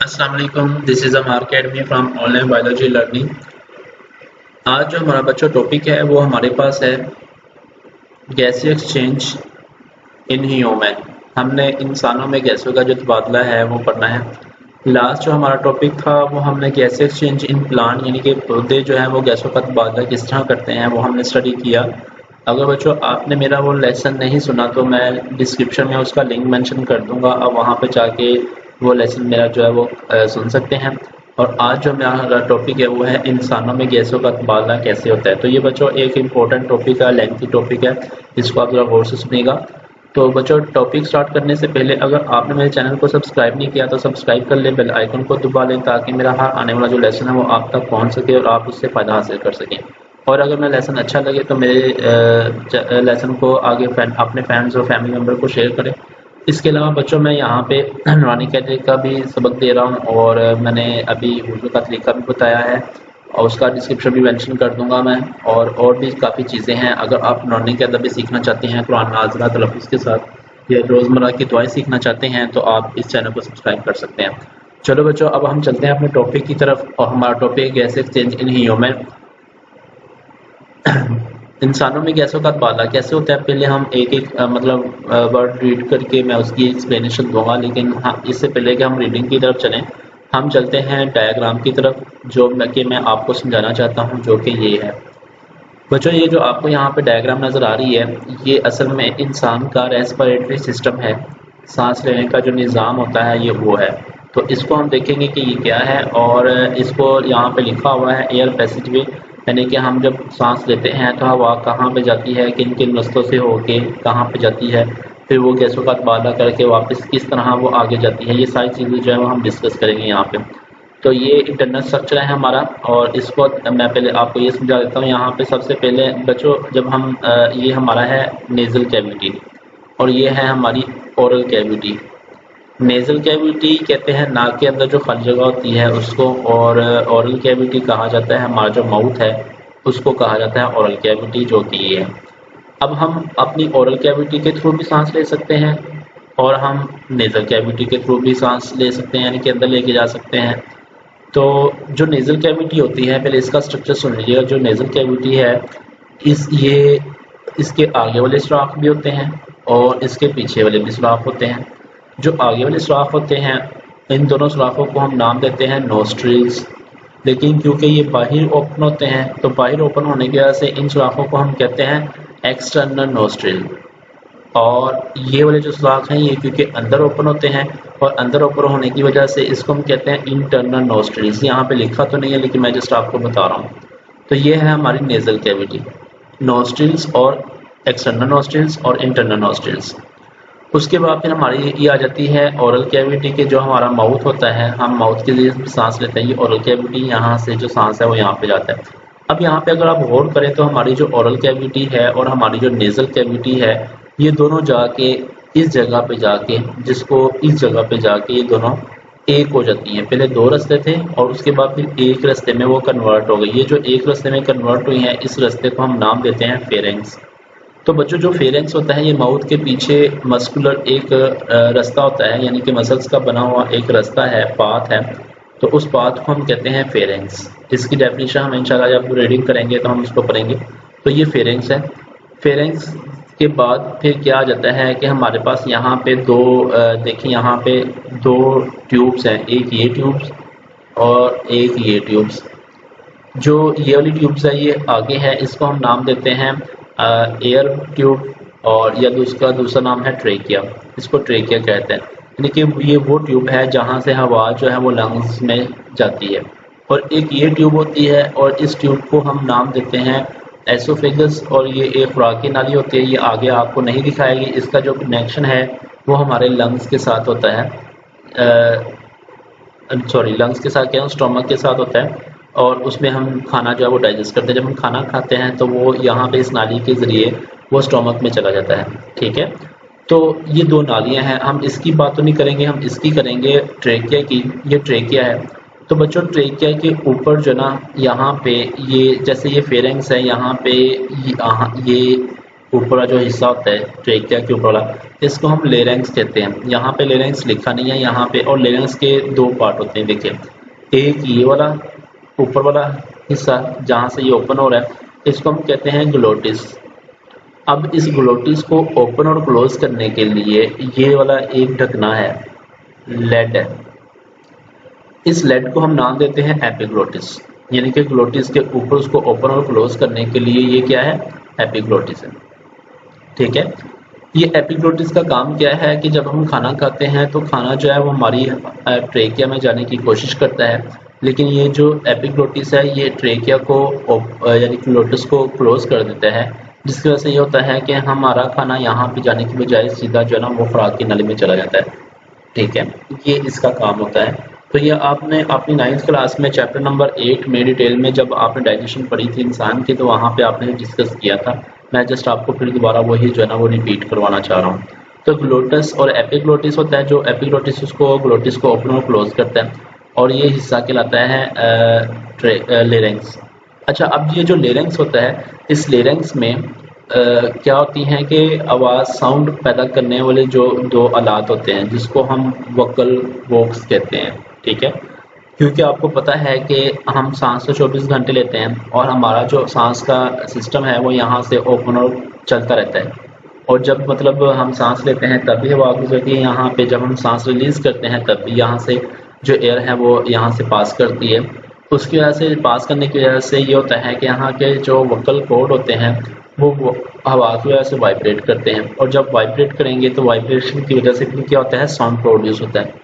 अस्सलाम वालेकुम, this is Amar academy from online biology learning. आज जो हमारा बच्चों टॉपिक है वो हमारे पास है गैसीय एक्सचेंज इन ह्यूमन। हमने इंसानों में गैसों का जो तबादला है वो पढ़ना है। लास्ट जो हमारा टॉपिक था वो हमने गैसीय एक्सचेंज इन प्लांट यानी कि पौधे जो है वो गैसों का तबादला किस तरह करते हैं वो हमने स्टडी किया। अगर बच्चों आपने मेरा वो लेसन नहीं सुना तो मैं डिस्क्रिप्शन में उसका लिंक मेंशन कर दूंगा, आप वहाँ पे जाके वो लेसन मेरा जो है वो सुन सकते हैं। और आज जो मेरा टॉपिक है वो है इंसानों में गैसों का तबादला कैसे होता है। तो ये बच्चों एक इम्पोर्टेंट टॉपिक है, लेंथी टॉपिक है, इसको आप ज़रा गौर से सुनिएगा। तो बच्चों टॉपिक स्टार्ट करने से पहले अगर आपने मेरे चैनल को सब्सक्राइब नहीं किया तो सब्सक्राइब कर लें, बेल आइकन को दबा लें ताकि मेरा हर आने वाला जो लेसन है वो आप तक पहुंच सके और आप उससे फ़ायदा हासिल कर सकें। और अगर मेरा लेसन अच्छा लगे तो मेरे लेसन को आगे अपने फ्रेंड्स और फैमिली मेम्बर को शेयर करें। इसके अलावा बच्चों मैं यहाँ पे नुरानी कैदे का भी सबक दे रहा हूँ और मैंने अभी वुज़ू का तरीका भी बताया है और उसका डिस्क्रिप्शन भी मेंशन कर दूंगा मैं। और भी काफ़ी चीज़ें हैं। अगर आप नुरानी कैदा भी सीखना चाहते हैं कुरान नाज़िला तलफ़्फ़ुज़ के साथ या रोज़मर्रा की दुआएं सीखना चाहते हैं तो आप इस चैनल को सब्सक्राइब कर सकते हैं। चलो बच्चों अब हम चलते हैं अपने टॉपिक की तरफ और हमारा topic gas exchange in human. इंसानों में गैसों का तबादला कैसे होता है, पहले हम एक मतलब वर्ड रीड करके मैं उसकी एक्सप्लेनेशन दूंगा, लेकिन हाँ इससे पहले कि हम रीडिंग की तरफ चलें हम चलते हैं डायग्राम की तरफ जो मैं आपको समझाना चाहता हूँ, जो कि ये है। बच्चों ये जो आपको यहाँ पे डायग्राम नज़र आ रही है ये असल में इंसान का रेस्पिरेटरी सिस्टम है, सांस लेने का जो निज़ाम होता है ये वो है। तो इसको हम देखेंगे कि ये क्या है और इसको यहाँ पे लिखा हुआ है एयर पैसेजवे, यानी कि हम जब सांस लेते हैं तो हवा कहाँ पे जाती है, किन किन रस्तों से होके कहाँ पे जाती है, फिर वो गैसों का तबादला करके वापस किस तरह वो आगे जाती है, ये सारी चीज़ें जो है वो हम डिस्कस करेंगे यहाँ पे। तो ये इंटरनल स्ट्रक्चर है हमारा और इसको मैं पहले आपको ये समझा देता हूँ। यहाँ पे सबसे पहले बच्चों जब हम ये हमारा है नेज़ल कैविटी और ये है हमारी ओरल कैविटी। नेज़ल कैविटी कहते हैं नाक के अंदर जो खाली जगह होती है उसको, और ओरल कैविटी कहा जाता है हमारा जो माउथ है उसको कहा जाता है ओरल कैविटी, जो कि ये है। अब हम अपनी ओरल कैविटी के थ्रू भी सांस ले सकते हैं और हम नेज़ल कैविटी के थ्रू भी सांस ले सकते हैं, यानी कि अंदर लेके जा सकते हैं। तो जो नेज़ल कैविटी होती है पहले इसका स्ट्रक्चर सुन लीजिएगा। जो नेज़ल कैविटी है इसके आगे वाले सुराख भी होते हैं और इसके पीछे वाले भी सुराख होते हैं। जो आगे वाले सुराख होते हैं इन दोनों सुराखों को हम नाम देते हैं नोस्ट्रिल्स, लेकिन क्योंकि ये बाहर ओपन होते हैं तो बाहर ओपन होने की वजह से इन सुराखों को हम कहते हैं एक्सटर्नल नोस्ट्रिल। और ये वाले जो सुराख हैं ये क्योंकि अंदर ओपन होते हैं और अंदर ओपन होने की वजह से इसको हम कहते हैं इंटरनल नोस्ट्रिल्स। यहाँ पे लिखा तो नहीं है लेकिन मैं जस्ट आपको बता रहा हूँ। तो ये है हमारी नेज़ल कैविटी, नोस्ट्रिल्स और एक्सटर्नल नोस्ट्रिल्स और इंटरनल नोस्ट्रिल्स। उसके बाद फिर हमारी ये आ जाती है ओरल कैविटी के जो हमारा माउथ होता है, हम माउथ के जरिए सांस लेते हैं। ये ओरल कैविटी यहाँ से जो सांस है वो यहाँ पे जाता है। अब यहाँ पे अगर आप गौर करें तो हमारी जो ओरल कैविटी है और हमारी जो नेज़ल कैविटी है ये दोनों जाके इस जगह पे जाके इस जगह पे जाके ये दोनों एक हो जाती हैं। पहले दो रास्ते थे और उसके बाद फिर एक रास्ते में वो कन्वर्ट हो गई। ये जो एक रास्ते में कन्वर्ट हुई है इस रास्ते को हम नाम देते हैं फेरेंक्स। तो बच्चों जो फेरेंक्स होता है ये माउथ के पीछे मस्कुलर एक रास्ता होता है, यानी कि मसल्स का बना हुआ एक रास्ता है, पाथ है। तो उस पाथ को हम कहते हैं फेरेंक्स। इसकी डेफिनेशन हम इंशाल्लाह जब रीडिंग करेंगे तो हम इसको पढ़ेंगे। तो ये फेरेंक्स है। फेरेंक्स के बाद फिर क्या आ जाता है कि हमारे पास यहाँ पे देखिए यहाँ पे दो ट्यूब्स हैं, एक ये ट्यूब्स और एक ये ट्यूब्स। जो ये वाली ट्यूब्स है ये आगे है, इसको हम नाम देते हैं एयर ट्यूब और या उसका दूसरा नाम है ट्रेकिया। इसको ट्रेकिया कहते हैं, यानी कि ये वो ट्यूब है जहाँ से हवा जो है वो लंग्स में जाती है। और एक ये ट्यूब होती है और इस ट्यूब को हम नाम देते हैं एसोफेगस और ये एक खुराकी नाली होती है। ये आगे आपको नहीं दिखाएगी, इसका जो कनेक्शन है वो हमारे लंग्स के साथ होता है, लंग्स के साथ क्या स्टोमक के साथ होता है और उसमें हम खाना जो है वो डाइजेस्ट करते हैं। जब हम खाना खाते हैं तो वो यहाँ पे इस नाली के ज़रिए वो स्टोमक में चला जाता है, ठीक है। तो ये दो नालियाँ हैं, हम इसकी बात तो नहीं करेंगे, हम इसकी करेंगे ट्रेकिया की। ये ट्रेकिया है। तो बच्चों ट्रेकिया के ऊपर जो ना यहाँ पे ये जैसे ये फेरेंक्स है, यहाँ पे ये ऊपर वाला जो हिस्सा होता है ट्रेकिया के ऊपर वाला, इसको हम लेरेंक्स कहते हैं। यहाँ पे लेरेंक्स लिखा नहीं है यहाँ पे, और लेरेंक्स के दो पार्ट होते हैं देखिए, एक ये वाला ऊपर वाला हिस्सा जहाँ से ये ओपन हो रहा है, इसको हम कहते हैं ग्लोटिस। अब इस ग्लोटिस को ओपन और क्लोज करने के लिए ये वाला एक ढकना है, लेड है, इस लेड को हम नाम देते हैं एपिग्लोटिस, यानी कि ग्लोटिस के ऊपर उसको ओपन और क्लोज करने के लिए ये क्या है, एपिग्लोटिस है। ठीक है, ये एपिग्लोटिस का काम क्या है कि जब हम खाना खाते हैं तो खाना जो है वो हमारी ट्रेकिया में जाने की कोशिश करता है, लेकिन ये जो एपिग्लोटिस है ये ट्रेकिया को यानी ग्लोटिस को क्लोज कर देता है, जिसकी वजह से ये होता है कि हमारा खाना यहाँ पे जाने की बजाय सीधा जो है ना वो खुराक की नली में चला जाता है। ठीक है, ये इसका काम होता है। तो ये आपने अपनी 9th क्लास में चैप्टर नंबर 8 में डिटेल में जब आपने डाइजेशन पढ़ी थी इंसान की, तो वहाँ पे आपने डिस्कस किया था। मैं जस्ट आपको फिर दोबारा वही जो है ना वो रिपीट करवाना चाह रहा हूँ। तो ग्लोटस और एपिग्लोटिस होता है, जो एपिग्लोटिस उसको ग्लोटिस को ओपन और क्लोज करता है, और ये हिस्सा कहलाता है लेरेंक्स। अच्छा, अब ये जो लेरेंक्स होता है, इस लेरेंक्स में क्या होती हैं कि आवाज़ साउंड पैदा करने वाले जो दो आलात होते हैं, जिसको हम वोकल बॉक्स कहते हैं। ठीक है, क्योंकि आपको पता है कि हम सांस तो 24 घंटे लेते हैं, और हमारा जो सांस का सिस्टम है वो यहाँ से ओपन और चलता रहता है, और जब मतलब हम सांस लेते हैं तब भी हवा गुजरती है यहाँ पे, जब हम सांस रिलीज करते हैं तब भी यहाँ से जो एयर है वो यहाँ से पास करती है। उसकी वजह से पास करने की वजह से ये होता है कि यहाँ के जो वोकल कॉर्ड होते हैं वो हवा की वजह से वाइब्रेट करते हैं, और जब वाइब्रेट करेंगे तो वाइब्रेशन की वजह से क्या होता है, साउंड प्रोड्यूस होता है।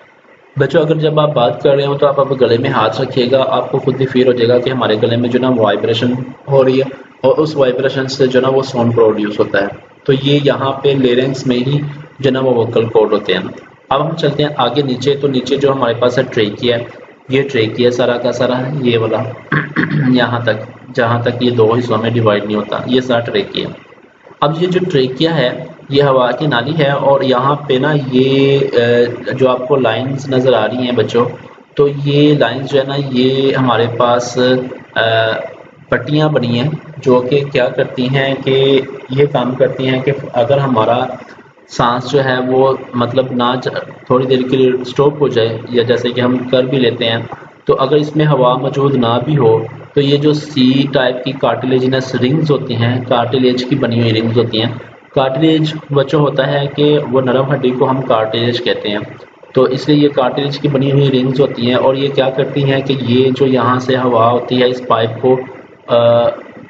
बच्चों, अगर जब आप बात कर रहे हो तो आप गले में हाथ रखिएगा, आपको खुद ही फील हो जाएगा कि हमारे गले में जो ना वाइब्रेशन हो रही है, और उस वाइब्रेशन से जो ना वो साउंड प्रोड्यूस होता है। तो ये यहाँ पे लेरेंक्स में ही जो ना वो वोकल कॉर्ड होते हैं। अब हम चलते हैं आगे नीचे, तो नीचे जो हमारे पास है ट्रेकिया है, ये ट्रेकिया सारा का सारा है, ये वाला यहाँ तक, जहाँ तक ये दो हिस्सों में डिवाइड नहीं होता, ये सारा ट्रेकिया। अब ये जो ट्रेकिया है ये हवा की नाली है, और यहाँ पे ना ये जो आपको लाइंस नज़र आ रही हैं बच्चों, तो ये लाइंस जो है ना ये हमारे पास पट्टियाँ बनी हैं, जो कि क्या करती हैं कि ये काम करती हैं कि अगर हमारा सांस जो है वो मतलब ना थोड़ी देर के लिए स्टॉप हो जाए, या जैसे कि हम कर भी लेते हैं, तो अगर इसमें हवा मौजूद ना भी हो तो ये जो सी टाइप की कार्टिलेजिनस रिंग्स होती हैं, कार्टिलेज की बनी हुई रिंग्स होती हैं। कार्टिलेज बच्चों होता है कि वो नरम हड्डी को हम कार्टिलेज कहते हैं, तो इसलिए ये कार्टिलेज की बनी हुई रिंग्स होती हैं, और ये क्या करती हैं कि ये जो यहाँ से हवा होती है इस पाइप को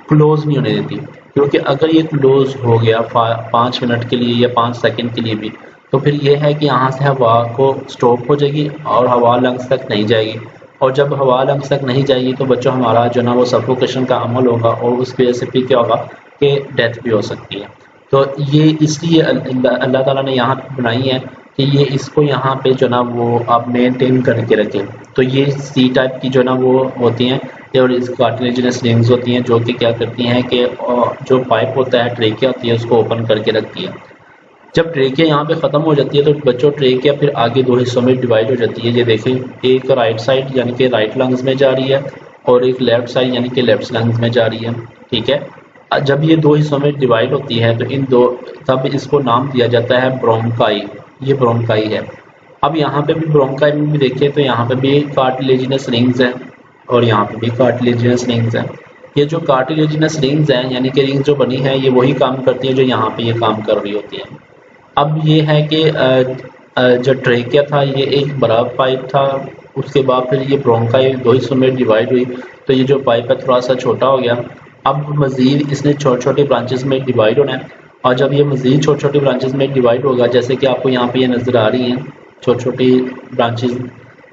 क्लोज नहीं होने देती, क्योंकि अगर ये क्लोज हो गया 5 मिनट के लिए या 5 सेकंड के लिए भी, तो फिर ये है कि यहाँ से हवा को स्टॉप हो जाएगी और हवा लंग्स तक नहीं जाएगी, और जब हवा लंग्स तक नहीं जाएगी तो बच्चों हमारा जो ना वो सफोकेशन का अमल होगा, और उसकी वजह से फिर क्या होगा कि डेथ भी हो सकती है। तो ये इसलिए अल्लाह ताला ने यहाँ पे बनाई है कि ये इसको यहाँ पे जो ना वो आप मेंटेन करके रखें। तो ये सी टाइप की जो ना वो होती हैं, और इस कार्टिलेजिनस रिंग्स होती हैं, जो कि क्या करती हैं कि जो पाइप होता है, ट्रेकिया होती है, उसको ओपन करके रखती है। जब ट्रेकिया यहाँ पे ख़त्म हो जाती है तो बच्चों ट्रेकिया फिर आगे दो हिस्सों में डिवाइड हो जाती है। ये देखें, एक राइट साइड यानी कि राइट लंग्स में जा रही है, और एक लेफ्ट साइड यानी कि लेफ्ट लंग्स में जा रही है। ठीक है, जब ये दो हिस्सों में डिवाइड होती है तो इन दो तब इसको नाम दिया जाता है ब्रोंकाई। ये ब्रोंकाई है। अब यहाँ पे भी ब्रोंकाई में भी देखें तो यहाँ पे भी कार्टिलेजिनस रिंग्स हैं, और यहाँ पे भी कार्टिलेजिनस रिंग्स हैं। ये जो कार्टिलेजिनस रिंग्स हैं यानी कि रिंग्स जो बनी है, ये वही काम करती है जो यहाँ पे ये काम कर रही होती है। अब ये है कि जो ट्रेकिया था ये एक बड़ा पाइप था, उसके बाद फिर ये ब्रोंकाई दो हिस्सों में डिवाइड हुई, तो ये जो पाइप है थोड़ा सा छोटा हो गया। अब मज़ीद इसने छोटे छोटे ब्रांचेस में डिवाइड होना है, और जब ये मज़ीद छोटे छोटे ब्रांचेस में डिवाइड होगा, जैसे कि आपको यहाँ पे ये नज़र आ रही हैं छोटी छोटी ब्रांचेस,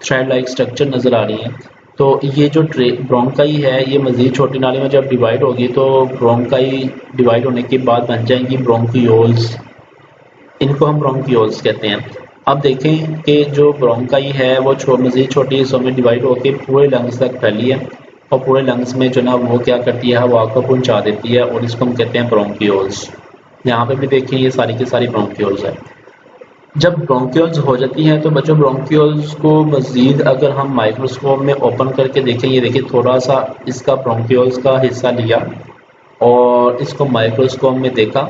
थ्रेड लाइक स्ट्रक्चर नज़र आ रही हैं। तो ये जो ब्रोंकाई है ये मज़ीद छोटी नाली में जब डिवाइड होगी तो ब्रोंकाई डिवाइड होने के बाद बन जाएंगी ब्रोंकियोल्स। इनको हम ब्रोंकियोल्स कहते हैं। अब देखें कि जो ब्रोंकाई है वो मज़ीद छोटी हिस्सों में डिवाइड होकर पूरे लंग्स तक फैली है, और पूरे लंग्स में जो ना वो क्या करती है, हवा को पहुंचा देती है, और इसको हम कहते हैं ब्रोंकियोल्स। यहाँ पे भी देखें ये सारी की सारी ब्रोंकियोल्स है। जब ब्रोंकियोल्स हो जाती हैं तो बच्चों ब्रोंकियोल्स को मज़ीद अगर हम माइक्रोस्कोप में ओपन करके देखें, ये देखिए थोड़ा सा इसका ब्रोंकियोल्स का हिस्सा लिया और इसको माइक्रोस्कोप में देखा,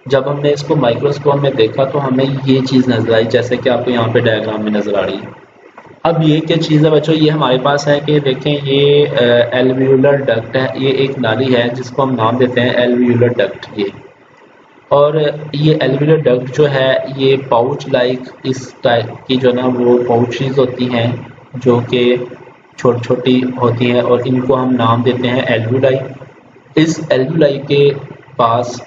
जब हमने इसको माइक्रोस्कोप में देखा तो हमें ये चीज़ नजर आई, जैसे कि आपको यहाँ पे डायग्राम में नजर आ रही है। अब ये क्या चीज़ है बच्चों, ये हमारे पास है कि देखें ये एल्वियोलर डक्ट है, ये एक नाली है जिसको हम नाम देते हैं एल्वियोलर डक्ट ये। और ये एल्वियोलर डक्ट जो है ये पाउच लाइक इस टाइप की जो ना वो पाउचेस होती हैं जो कि छोटी छोटी होती हैं और इनको हम नाम देते हैं एल्वियोलाई। इस एल्वियोलाई के पास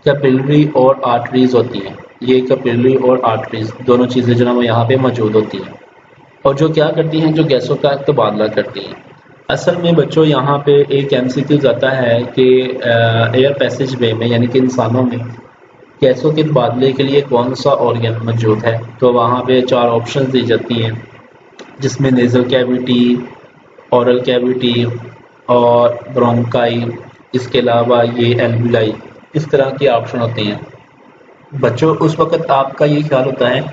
कैपिलरी और आर्टरीज होती हैं, ये कैपिलरी और आर्टरीज दोनों चीज़ें जो ना वो यहाँ पे मौजूद होती हैं और जो क्या करती हैं, जो गैसों का तबादला करती हैं। असल में बच्चों यहाँ पे एक एमसीक्यू जाता है कि एयर पैसेज वे में यानी कि इंसानों में गैसों के तबादले के लिए कौन सा ऑर्गन मौजूद है, तो वहाँ पे 4 ऑप्शन दी जाती हैं जिसमें नेज़ल कैविटी, ओरल कैविटी और ब्रोंकाई, इसके अलावा ये एल्वियोलाई, इस तरह के ऑप्शन होते हैं। बच्चों उस वक्त आपका ये ख्याल होता है,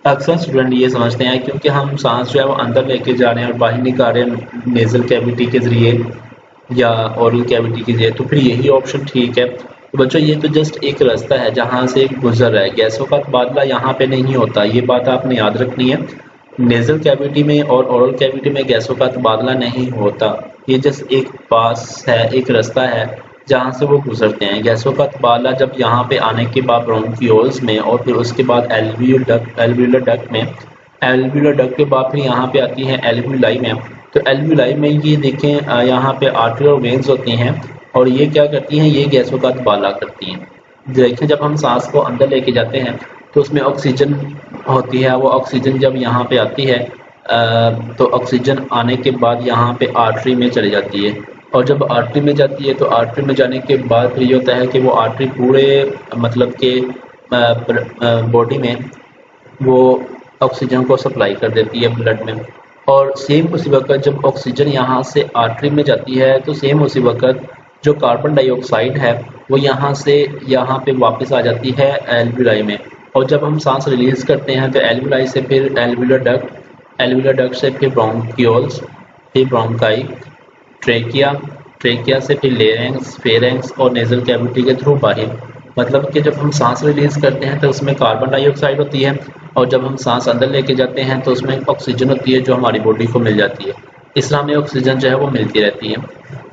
अक्सर स्टूडेंट ये समझते हैं क्योंकि हम सांस जो है वो अंदर लेके जा रहे हैं और बाहर निकाल रहे हैं नेज़ल कैविटी के ज़रिए या ओरल कैविटी के ज़रिए, तो फिर यही ऑप्शन ठीक है। तो बच्चों ये तो जस्ट एक रास्ता है जहाँ से गुजर रहा है, गैसों का तबादला यहाँ पे नहीं होता, ये बात आपने याद रखनी है। नेज़ल कैविटी में और ओरल कैविटी में गैसों का तबादला नहीं होता, ये जस्ट एक पास है, एक रास्ता है जहाँ से वो गुजरते हैं। गैसों का तबादला जब यहाँ पे आने के बाद ब्रोंकियोल्स में और फिर उसके बाद एल्वियोलर डक्ट में, एल्वियोलर डक्ट के बाद फिर यहाँ पे आती है एल्वियोलाई में। तो एल्वियोलाई में ये देखें यहाँ पे आर्टरी और वेन्स होती हैं और ये क्या करती हैं, ये गैसों का तबादला करती हैं। देखें जब हम सांस को अंदर लेके जाते हैं तो उसमें ऑक्सीजन होती है, वो ऑक्सीजन जब यहाँ पे आती है तो ऑक्सीजन आने के बाद यहाँ पे आर्टरी में चली जाती है और जब आर्टरी में जाती है तो आर्टरी में जाने के बाद फिर ये होता है कि वो आर्टरी पूरे मतलब के बॉडी में वो ऑक्सीजन को सप्लाई कर देती है ब्लड में। और सेम उसी वक्त जब ऑक्सीजन यहाँ से आर्टरी में जाती है तो सेम उसी वक्त जो कार्बन डाइऑक्साइड है वो यहाँ से यहाँ पे वापस आ जाती है एल्वियोलाई में। और जब हम सांस रिलीज करते हैं तो एल्वियोलाई से फिर एल्वियोलर डक्ट से फिर ब्रोंकियोल्स, फिर ब्रोंकाई, ट्रेकिया से फिर लेरेंक्स, फेरेंक्स और नेजल कैविटी के थ्रू बाहर। मतलब कि जब हम सांस रिलीज करते हैं तो उसमें कार्बन डाइऑक्साइड होती है और जब हम सांस अंदर लेके जाते हैं तो उसमें ऑक्सीजन होती है जो हमारी बॉडी को मिल जाती है। इस तरह में ऑक्सीजन जो है वो मिलती रहती है।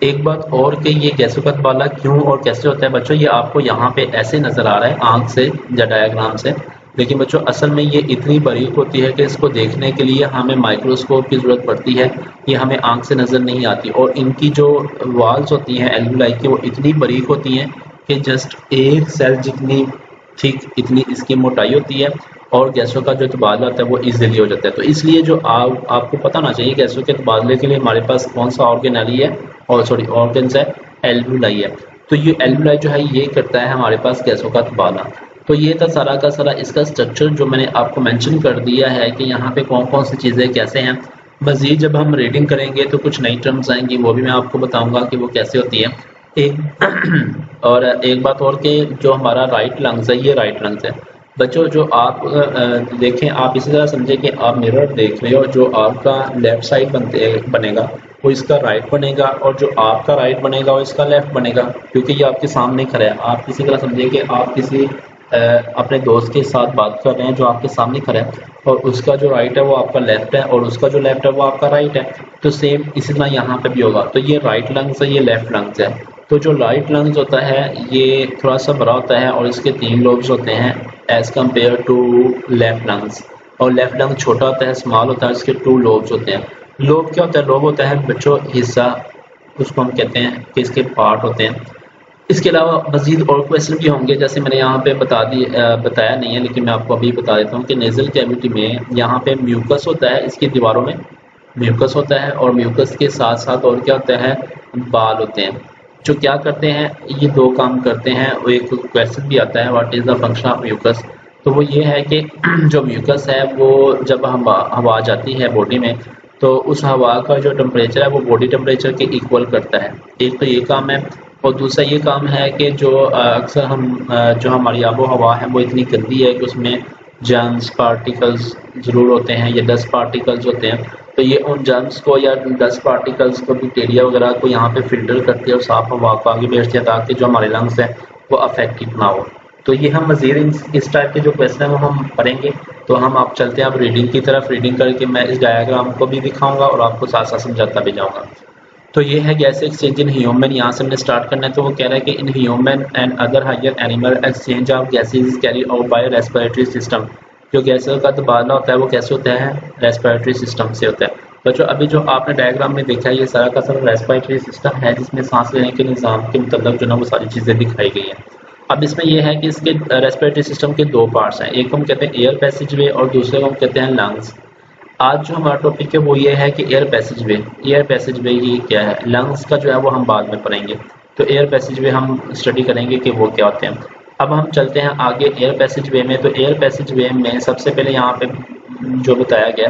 एक बात और कि ये गैसों का तबादला क्यों और कैसे होता है बच्चों, ये आपको यहाँ पे ऐसे नज़र आ रहा है आँख से या डायग्राम से, लेकिन बच्चों असल में ये इतनी बारीक होती है कि इसको देखने के लिए हमें माइक्रोस्कोप की ज़रूरत पड़ती है, ये हमें आँख से नज़र नहीं आती। और इनकी जो वाल्स होती हैं एल्वियोलाई की वो इतनी बारीक होती हैं कि जस्ट एक सेल जितनी ठीक इतनी इसकी मोटाई होती है और गैसों का जो तबादला होता है वो इजीली हो जाता है। तो इसलिए जो आपको पता होना चाहिए गैसों के तबादले के लिए हमारे पास कौन सा ऑर्गेनली है और सॉरी ऑर्गन्स है, एल्वियोलाई है। तो ये एल्वियोलाई जो है ये करता है हमारे पास गैसों का तबादला। तो ये था सारा का सारा इसका स्ट्रक्चर जो मैंने आपको मेंशन कर दिया है कि यहाँ पे कौन कौन सी चीज़ें कैसे हैं। मज़ीद जब हम रीडिंग करेंगे तो कुछ नई टर्म्स आएंगी वो भी मैं आपको बताऊंगा कि वो कैसे होती है। और एक बात और कि जो हमारा राइट लंग्स है ये राइट लंग्स है बच्चों। जो आप देखें, आप इसी तरह समझे कि आप मिरर देख रहे हो, जो आपका लेफ्ट साइड बनेगा वो इसका राइट बनेगा और जो आपका राइट बनेगा वो इसका लेफ्ट बनेगा, क्योंकि ये आपके सामने खड़ा है। आप किसी तरह समझे कि आप किसी अपने दोस्त के साथ बात कर रहे हैं जो आपके सामने खड़ा है और उसका जो राइट है वो आपका लेफ्ट है और उसका जो लेफ्ट है वो आपका राइट है। तो सेम इसी तरह यहाँ पे भी होगा। तो ये राइट लंग्स है, ये लेफ्ट लंग्स है। तो जो राइट लंग्स होता है ये थोड़ा सा बड़ा होता है और इसके 3 लोब्स होते हैं as compare to left lungs, और लेफ्ट लंग छोटा होता है, स्मॉल होता है, इसके 2 लोब्स होते हैं। लोब क्या होता है? लोब होता है बच्चों हिस्सा, उसको हम कहते हैं कि इसके पार्ट होते हैं। इसके अलावा मजीद और क्वेश्चन भी होंगे, जैसे मैंने यहाँ पे बताया नहीं है लेकिन मैं आपको अभी बता देता हूँ कि नेजल कैविटी में यहाँ पे म्यूकस होता है, इसकी दीवारों में म्यूकस होता है और म्यूकस के साथ साथ और क्या होता है, बाल होते हैं जो क्या करते हैं, ये 2 काम करते हैं। वो एक क्वेश्चन भी आता है what is the function of mucus, तो वो ये है कि जो म्यूकस है वो जब हवा जाती है बॉडी में तो उस हवा का जो टेम्परेचर है वो बॉडी टेम्परेचर के इक्वल करता है। एक तो ये काम है और दूसरा ये काम है कि जो अक्सर हम जो हमारी आबो हवा है वो इतनी गंदी है कि उसमें जर्म्स पार्टिकल्स ज़रूर होते हैं या डस्ट पार्टिकल्स होते हैं। तो ये उन जर्म्स को या डस्ट पार्टिकल्स को, बैक्टीरिया वगैरह को यहाँ पे फिल्टर करते हैं और साफ हवा को आगे भेजते हैं ताकि जो हमारे लंग्स हैं वो अफेक्टेड ना हो। तो ये हम मज़ीद इस टाइप के जो क्वेश्चन है वो हम पढ़ेंगे। तो हम आप चलते हैं अब रीडिंग की तरफ। रीडिंग करके मैं इस डायग्राम को भी दिखाऊंगा और आपको साथ साथ समझाता भी जाऊंगा। तो ये है गैस एक्सचेंज इन ह्यूमन, यहाँ से हमने स्टार्ट करना है। तो वो कह रहा है कि in human and other higher animal exchange of gases carry out by respiratory system. जो गैसों का तबादला होता है वो कैसे होता है, रेस्पिरेटरी सिस्टम से होता है। बच्चों अभी जो आपने डायग्राम में देखा है ये सारा का सारा रेस्पिरेटरी सिस्टम है, जिसमें सांस लेने के निज़ाम के मतलब जो ना वो सारी चीज़ें दिखाई गई हैं। अब इसमें यह है कि इसके रेस्पिरेटरी सिस्टम के दो पार्ट्स हैं, एक हम कहते हैं एयर पैसेज वे और दूसरे को हम कहते हैं लंग्स। आज जो हमारा टॉपिक है वो ये है कि एयर पैसेज वे। एयर पैसेज वे ये क्या है, लंग्स का जो है वो हम बाद में पढ़ेंगे। तो एयर पैसेज वे हम स्टडी करेंगे कि वो क्या होते हैं। अब हम चलते हैं आगे एयर पैसेज वे में। तो एयर पैसेज वे में सबसे पहले यहाँ पे जो बताया गया,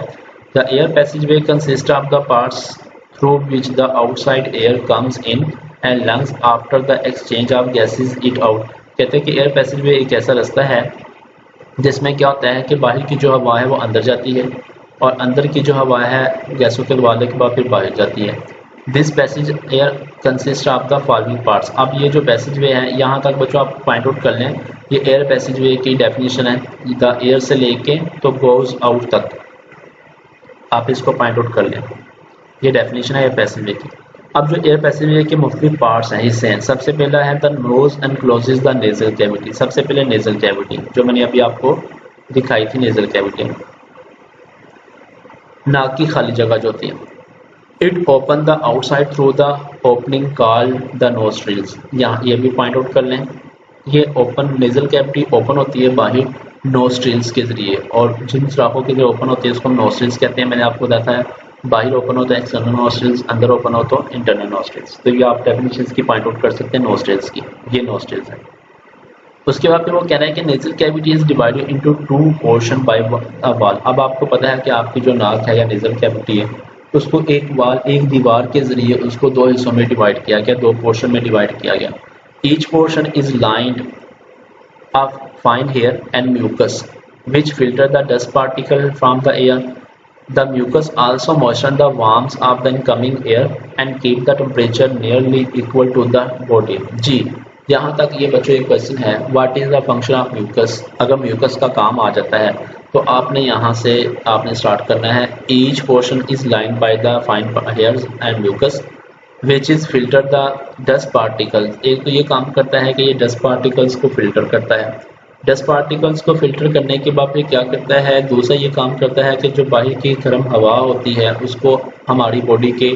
the air passage way consist of the parts through which the outside air comes in and lungs after the exchange of gases it out. कहते हैं कि एयर पैसेज वे एक ऐसा रास्ता है जिसमें क्या होता है कि बाहर की जो हवा है वो अंदर जाती है और अंदर की जो हवा है गैसों के उबालने के बाद फिर बाहर जाती है। This passage air consist of the following parts. अब ये जो पैसेज वे है यहाँ तक बच्चों आप पॉइंट आउट कर लें, ये एयर पैसेज वे की डेफिनेशन है, द एयर से लेके तो गोज आउट तक, आप इसको पॉइंट आउट कर लें। ये डेफिनेशन है एयर पैसेज वे की। अब जो एयर पैसेज वे के मुख्तलिफ पार्ट्स हैं, हिस्से हैं। सबसे पहला है the nose and closes the nasal cavity. सबसे पहले नेजल कैविटी जो मैंने अभी आपको दिखाई थी, नेजल कैविटी नाक की खाली जगह जो होती है। It open the outside through the opening called the nostrils. यहाँ ये भी पॉइंट आउट कर लें, ये ओपन नेजल कैविटी ओपन होती है बाहर नोस्ट्रिल्स के जरिए, और जिन सुराखों के जरिए ओपन होती है उसको हम नोस्ट्रिल्स कहते हैं। मैंने आपको बताया है बाहर ओपन होता है एक्सटर्नल नोस्ट्रिल्स, अंदर ओपन हो तो इंटरनल नोस्ट्रिल्स। तो ये आप डेफिनेशंस की पॉइंट आउट कर सकते हैं नोस्ट्रिल्स की, ये नोस्ट्रिल्स है। उसके बाद फिर वो कह रहा है कि nasal cavity is divided into two portion by a wall. अब आपको पता है कि आपकी जो नाक है या नेजल कैविटी है उसको एक वाल, एक दीवार के जरिए उसको दो हिस्सों में डिवाइड किया गया, दो पोर्शन में डिवाइड किया गया। Each portion is lined of fine hair and mucus which filter the dust particle from the air. The mucus also motion the warms of the incoming air and keep the temperature nearly equal to the body. जी यहाँ तक ये बच्चों एक question है, what is the function of mucus. अगर mucus का काम आ जाता है तो आपने यहाँ से आपने स्टार्ट करना है, each portion is lined by the fine hairs and mucus which is filter the dust particles. एक तो ये काम करता है कि ये डस्ट पार्टिकल्स को फिल्टर करता है। डस्ट पार्टिकल्स को फिल्टर करने के बाद फिर क्या करता है, दूसरा ये काम करता है कि जो बाहर की गर्म हवा होती है उसको हमारी बॉडी के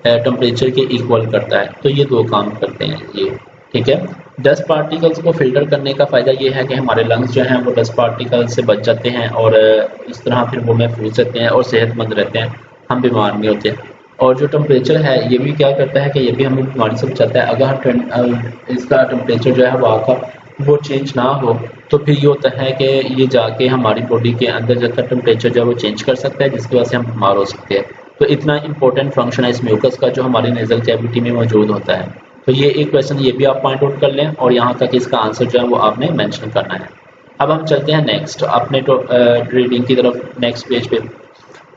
टेम्परेचर के इक्वल करता है। तो ये दो काम करते हैं ये, ठीक है। डस्ट पार्टिकल्स को फिल्टर करने का फ़ायदा ये है कि हमारे लंग्स जो हैं वो डस्ट पार्टिकल से बच जाते हैं और इस तरह फिर वो महफूज रहते हैं और सेहतमंद रहते हैं, हम बीमार नहीं होते। और जो टेम्परेचर है ये भी क्या करता है कि ये भी हमें बीमारी से बचाता है। अगर इसका टेम्परेचर जो है हवा का वो चेंज ना हो तो फिर ये होता है कि ये जाके हमारी बॉडी के अंदर जाकर टेम्परेचर जो है वो चेंज कर सकता है, जिसकी वजह से हम बीमार हो सकते हैं। तो इतना इंपॉर्टेंट फंक्शन है इस म्यूकस का जो हमारी नेजल कैविटी में मौजूद होता है। तो ये एक क्वेश्चन ये भी आप पॉइंट आउट कर लें और यहाँ तक इसका आंसर जो है वो आपने मेंशन करना है। अब हम चलते हैं नेक्स्ट अपने रीडिंग की तरफ, नेक्स्ट पेज पे।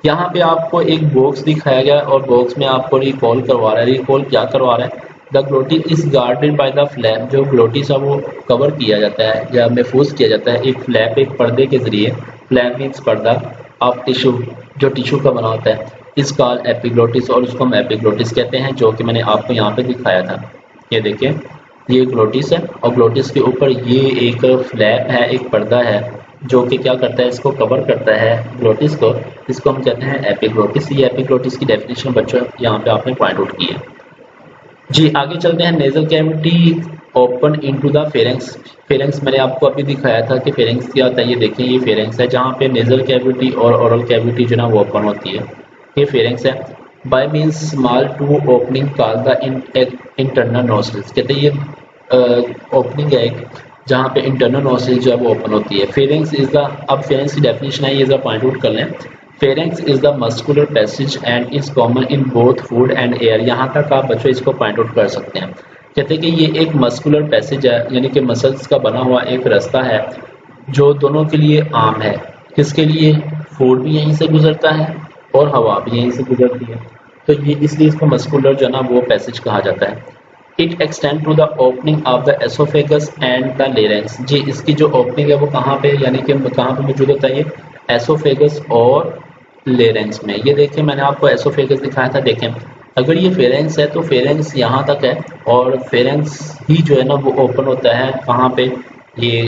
यहाँ पे आपको एक बॉक्स दिखाया गया और बॉक्स में आपको रिकॉल करवा रहा है। रिकॉल क्या करवा रहा है, the glottis is guarded by the flap. जो ग्लोटिस है वो कवर किया जाता है या महफूज किया जाता है एक फ्लैप, एक पर्दे के जरिए। फ्लैप मीन्स पर्दा ऑफ टिश्यू, जो टिश्यू का बना होता है, इस कॉल एपिग्लोटिस, और उसको हम एपिग्लोटिस कहते हैं, जो कि मैंने आपको यहाँ पे दिखाया था। ये देखिए ये ग्लोटिस है और ग्लोटिस के ऊपर ये एक फ्लैप है, एक पर्दा है जो कि क्या करता है, इसको कवर करता है ग्लोटिस को, इसको हम कहते हैं एपिग्लोटिस। ये एपिग्लोटिस की डेफिनेशन बच्चों यहाँ पे आपने पॉइंट आउट की है। जी आगे चलते हैं, nasal cavity open into the pharynx. Pharynx मैंने आपको अभी दिखाया था कि फेरेंक्स क्या होता है। ये देखें ये फेरेंक्स है जहाँ पे नेजल कैविटी और ओरल कैविटी जो ना वो ओपन होती है, ये फेरेंक्स है। By means small two opening call the internal nostrils. कहते हैं ये ओपनिंग है एक जहाँ पे इंटरनल नोस्ट्रिल जो है वो ओपन होती है। फेरेंक्स इज द, अब फेरेंक्स की डेफिनेशन है, ये जरा पॉइंट आउट कर लें। Pharynx is the muscular passage and is common in both food and air. यहाँ तक आप बच्चों इसको पॉइंट आउट कर सकते हैं। कहते हैं कि ये एक मस्कुलर पैसेज है, यानी कि मसल्स का बना हुआ एक रास्ता है जो दोनों के लिए आम है। किसके लिए, फूड भी यहीं से गुजरता है और हवा भी यहीं से गुजरती है, तो ये इसलिए इसको मस्कुलर जो ना वो पैसेज कहा जाता है। It extend to the opening of the oesophagus and the larynx. जी, इसकी जो ओपनिंग है वो कहाँ पे, यानी कि कहाँ पे मौजूद होता है, ये एसोफेगस और लेरेंक्स में। ये देखिए मैंने आपको एसोफेगस दिखाया था, देखें अगर ये फेरेंक्स है तो फेरेंक्स यहाँ तक है और फेरेंक्स ही जो है ना वो ओपन होता है कहाँ पे, ये